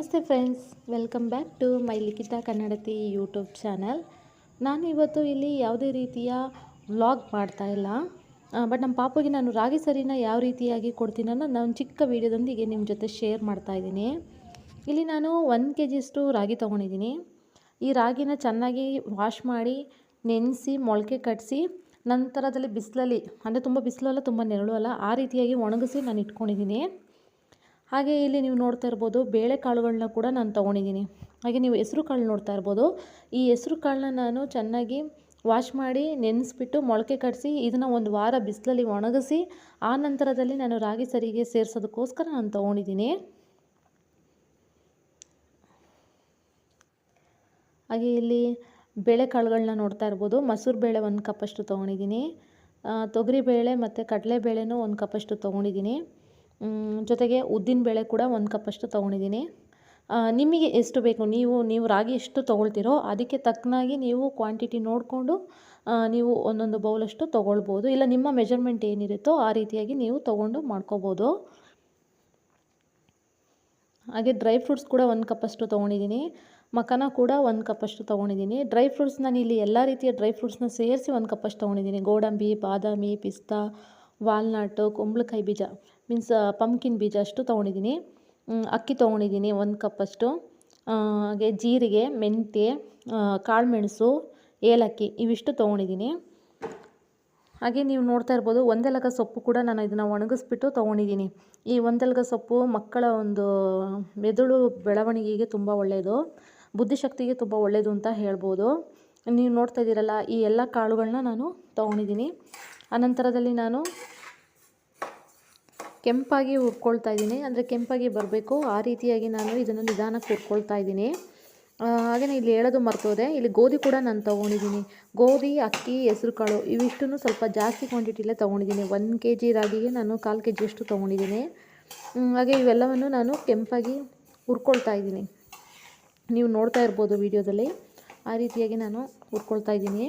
ನಮಸ್ತೆ friends, welcome back to my Likhita Kannadati YouTube channel. ನಾನು ಇವತ್ತು ಇಲ್ಲಿ ಯಾವುದೇ ರೀತಿಯ ವ್ಲಾಗ್ ಮಾಡ್ತಾ ಇಲ್ಲ. ಬಟ್ ನಮ್ಮ ಪಾಪುಗೆ ನಾನು ರಾಗಿ ಸರಿನ ಯಾವ ರೀತಿಯಾಗಿ ಕೊಡ್ತೀನಿ ಅನ್ನೋ ನಾನು ಚಿಕ್ಕ ವೀಡಿಯೋದೊಂದಿಗೆ ನಿಮ್ಮ ಜೊತೆ ಶೇರ್ ಮಾಡ್ತಾ ಇದ್ದೀನಿ. ಇಲ್ಲಿ ನಾನು 1 kg ಅಷ್ಟು ರಾಗಿ ತೊಗೊಂಡಿದ್ದೀನಿ. ಈ ರಾಗಿನ ಚೆನ್ನಾಗಿ ವಾಶ್ ಮಾಡಿ ನೆನೆಸಿ ಮೊಳಕೆ ಕಟ್ಟಿಸಿ ನಂತರದಲ್ಲಿ ಬಿಸಿಲಲ್ಲಿ, ಅಂದರೆ ತುಂಬ ಬಿಸಿಲಲ್ಲ ತುಂಬ ನೆರಳು ಅಲ್ಲ, ಆ ರೀತಿಯಾಗಿ ಒಣಗಿಸಿ ನಾನು ಇಟ್ಕೊಂಡಿದ್ದೀನಿ. ಹಾಗೆ ಇಲ್ಲಿ ನೀವು ನೋಡ್ತಾ ಇರ್ಬೋದು, ಬೇಳೆಕಾಳುಗಳನ್ನ ಕೂಡ ನಾನು ತೊಗೊಂಡಿದ್ದೀನಿ. ಹಾಗೆ ನೀವು ಹೆಸರು ಕಾಳು ನೋಡ್ತಾ ಇರ್ಬೋದು. ಈ ಹೆಸರು ಕಾಳನ್ನ ನಾನು ಚೆನ್ನಾಗಿ ವಾಶ್ ಮಾಡಿ ನೆನೆಸ್ಬಿಟ್ಟು ಮೊಳಕೆ ಕಟ್ಟಿಸಿ ಇದನ್ನು 1 ವಾರ ಬಿಸಿಲಲ್ಲಿ ಒಣಗಿಸಿ ಆ ನಂತರದಲ್ಲಿ ನಾನು ರಾಗಿ ಸರಿಗೆ ಸೇರಿಸೋದಕ್ಕೋಸ್ಕರ ನಾನು ತೊಗೊಂಡಿದ್ದೀನಿ. ಹಾಗೆ ಇಲ್ಲಿ ಬೇಳೆಕಾಳುಗಳನ್ನ ನೋಡ್ತಾ ಇರ್ಬೋದು. ಮಸೂರು ಬೇಳೆ 1 ಕಪ್ಪಷ್ಟು ತೊಗೊಂಡಿದ್ದೀನಿ. ತೊಗರಿಬೇಳೆ ಮತ್ತು ಕಡಲೆಬೇಳೆನೂ 1 ಕಪ್ಪಷ್ಟು ತೊಗೊಂಡಿದ್ದೀನಿ. ಜೊತೆಗೆ ಉದ್ದಿನ ಬೇಳೆ ಕೂಡ 1 ಕಪ್ಪಷ್ಟು ತೊಗೊಂಡಿದ್ದೀನಿ. ನಿಮಗೆ ಎಷ್ಟು ಬೇಕು, ನೀವು ರಾಗಿ ಎಷ್ಟು ತೊಗೊಳ್ತೀರೋ ಅದಕ್ಕೆ ತಕ್ಕನಾಗಿ ನೀವು ಕ್ವಾಂಟಿಟಿ ನೋಡಿಕೊಂಡು ನೀವು ಒಂದೊಂದು ಬೌಲಷ್ಟು ತೊಗೊಳ್ಬೋದು. ಇಲ್ಲ ನಿಮ್ಮ ಮೆಜರ್ಮೆಂಟ್ ಏನಿರುತ್ತೋ ಆ ರೀತಿಯಾಗಿ ನೀವು ತೊಗೊಂಡು ಮಾಡ್ಕೋಬೋದು. ಹಾಗೆ ಡ್ರೈ ಫ್ರೂಟ್ಸ್ ಕೂಡ 1 ಕಪ್ಪಷ್ಟು ತೊಗೊಂಡಿದ್ದೀನಿ. ಮಖಾನ ಕೂಡ 1 ಕಪ್ಪಷ್ಟು ತೊಗೊಂಡಿದ್ದೀನಿ. ಡ್ರೈ ಫ್ರೂಟ್ಸ್ ನಾನು ಇಲ್ಲಿ ಎಲ್ಲ ರೀತಿಯ ಡ್ರೈ ಫ್ರೂಟ್ಸ್ನ ಸೇರಿಸಿ 1 ಕಪ್ಪಷ್ಟು ತೊಗೊಂಡಿದ್ದೀನಿ. ಗೋಡಂಬಿ, ಬಾದಾಮಿ, ಪಿಸ್ತಾ, ವಾಲ್ನಟ್ಟು, ಕುಂಬಳಕಾಯಿ ಬೀಜ ಮೀನ್ಸ್ ಪಂಪ್ಕಿನ್ ಬೀಜ ಅಷ್ಟು ತೊಗೊಂಡಿದ್ದೀನಿ. ಅಕ್ಕಿ ತೊಗೊಂಡಿದ್ದೀನಿ 1 ಕಪ್ಪಷ್ಟು. ಹಾಗೆ ಜೀರಿಗೆ, ಮೆಂತ್ಯ, ಕಾಳುಮೆಣಸು, ಏಲಕ್ಕಿ ಇವಿಷ್ಟು ತೊಗೊಂಡಿದ್ದೀನಿ. ಹಾಗೆ ನೀವು ನೋಡ್ತಾ ಇರ್ಬೋದು, ಒಂದೆಲಗ ಸೊಪ್ಪು ಕೂಡ ನಾನು ಇದನ್ನು ಒಣಗಿಸ್ಬಿಟ್ಟು ತೊಗೊಂಡಿದ್ದೀನಿ. ಈ ಒಂದೆಲಗ ಸೊಪ್ಪು ಮಕ್ಕಳ ಒಂದು ಮೆದುಳು ಬೆಳವಣಿಗೆಗೆ ತುಂಬ ಒಳ್ಳೆಯದು, ಬುದ್ಧಿಶಕ್ತಿಗೆ ತುಂಬ ಒಳ್ಳೆಯದು ಅಂತ ಹೇಳ್ಬೋದು. ನೀವು ನೋಡ್ತಾ ಇದ್ದೀರಲ್ಲ, ಈ ಎಲ್ಲ ಕಾಳುಗಳನ್ನ ನಾನು ತೊಗೊಂಡಿದ್ದೀನಿ. ಆನಂತರದಲ್ಲಿ ನಾನು ಕೆಂಪಾಗಿ ಹುರ್ಕೊಳ್ತಾ ಇದ್ದೀನಿ. ಅಂದರೆ ಕೆಂಪಾಗಿ ಬರಬೇಕು ಆ ರೀತಿಯಾಗಿ ನಾನು ಇದನ್ನು ನಿಧಾನಕ್ಕೆ ಹುರ್ಕೊಳ್ತಾ ಇದ್ದೀನಿ. ಹಾಗೆಯೇ ಇಲ್ಲಿ ಹೇಳೋದು ಮರ್ತೋದೆ, ಇಲ್ಲಿ ಗೋಧಿ ಕೂಡ ನಾನು ತೊಗೊಂಡಿದ್ದೀನಿ. ಗೋಧಿ, ಅಕ್ಕಿ, ಹೆಸರು ಕಾಳು ಇವಿಷ್ಟನ್ನು ಸ್ವಲ್ಪ ಜಾಸ್ತಿ ಕ್ವಾಂಟಿಟಿಲೇ ತೊಗೊಂಡಿದ್ದೀನಿ. 1 kg ರಾಗಿಗೆ ನಾನು 1/4 kg ಅಷ್ಟು ತೊಗೊಂಡಿದ್ದೀನಿ. ಹಾಗೆ ಇವೆಲ್ಲವನ್ನು ನಾನು ಕೆಂಪಾಗಿ ಹುರ್ಕೊಳ್ತಾ ಇದ್ದೀನಿ. ನೀವು ನೋಡ್ತಾ ಇರ್ಬೋದು ವಿಡಿಯೋದಲ್ಲಿ, ಆ ರೀತಿಯಾಗಿ ನಾನು ಹುರ್ಕೊಳ್ತಾ ಇದ್ದೀನಿ.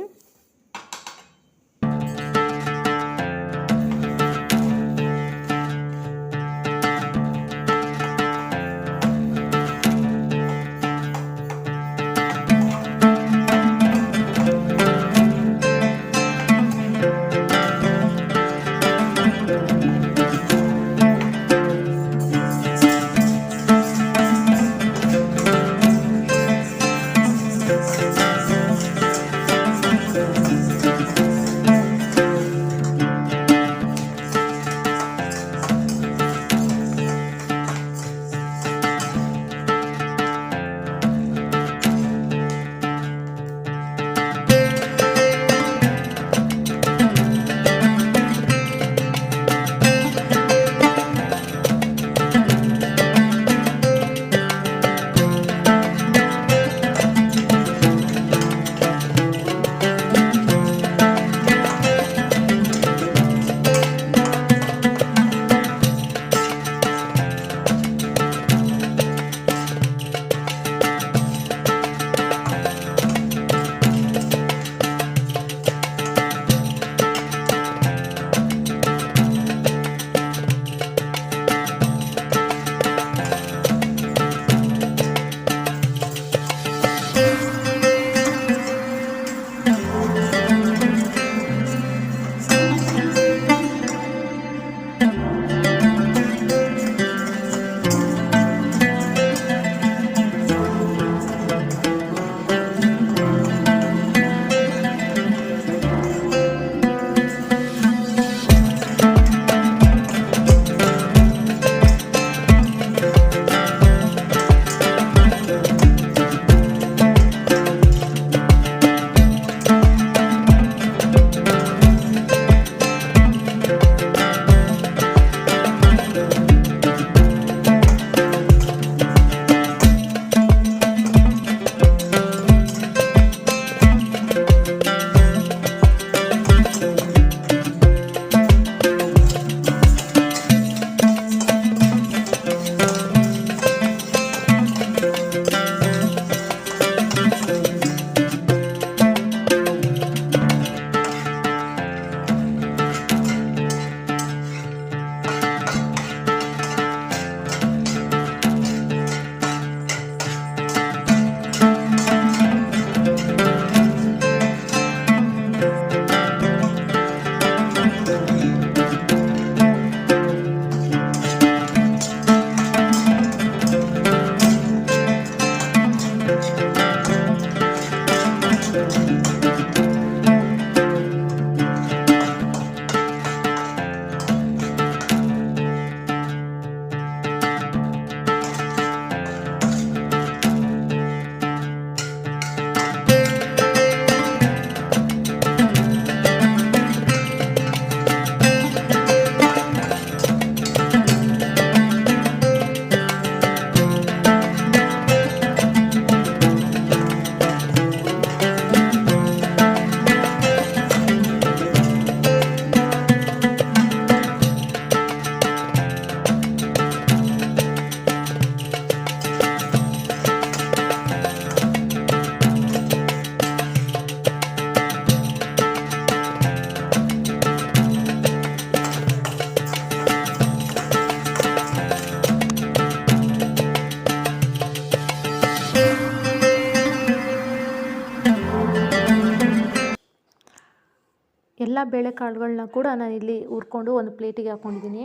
ಎಲ್ಲ ಬೇಳೆಕಾಳುಗಳನ್ನ ಕೂಡ ನಾನಿಲ್ಲಿ ಹುರ್ಕೊಂಡು ಒಂದು ಪ್ಲೇಟಿಗೆ ಹಾಕ್ಕೊಂಡಿದ್ದೀನಿ.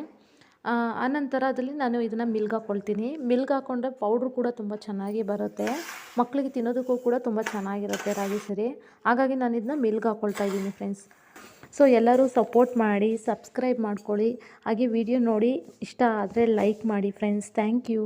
ಆನಂತರ ಅದರಲ್ಲಿ ನಾನು ಇದನ್ನು ಮಿಲ್ಗೆ ಹಾಕ್ಕೊಳ್ತೀನಿ. ಮಿಲ್ಗೆ ಹಾಕ್ಕೊಂಡ್ರೆ ಪೌಡ್ರು ಕೂಡ ತುಂಬ ಚೆನ್ನಾಗಿ ಬರುತ್ತೆ. ಮಕ್ಕಳಿಗೆ ತಿನ್ನೋದಕ್ಕೂ ಕೂಡ ತುಂಬ ಚೆನ್ನಾಗಿರುತ್ತೆ ರಾಗಿ ಸರಿ. ಹಾಗಾಗಿ ನಾನು ಇದನ್ನ ಮಿಲ್ಗೆ ಹಾಕ್ಕೊಳ್ತಾ ಇದ್ದೀನಿ ಫ್ರೆಂಡ್ಸ್. ಸೊ ಎಲ್ಲರೂ ಸಪೋರ್ಟ್ ಮಾಡಿ, ಸಬ್ಸ್ಕ್ರೈಬ್ ಮಾಡ್ಕೊಳ್ಳಿ. ಹಾಗೆ ವಿಡಿಯೋ ನೋಡಿ ಇಷ್ಟ ಆದರೆ ಲೈಕ್ ಮಾಡಿ ಫ್ರೆಂಡ್ಸ್. Thank you.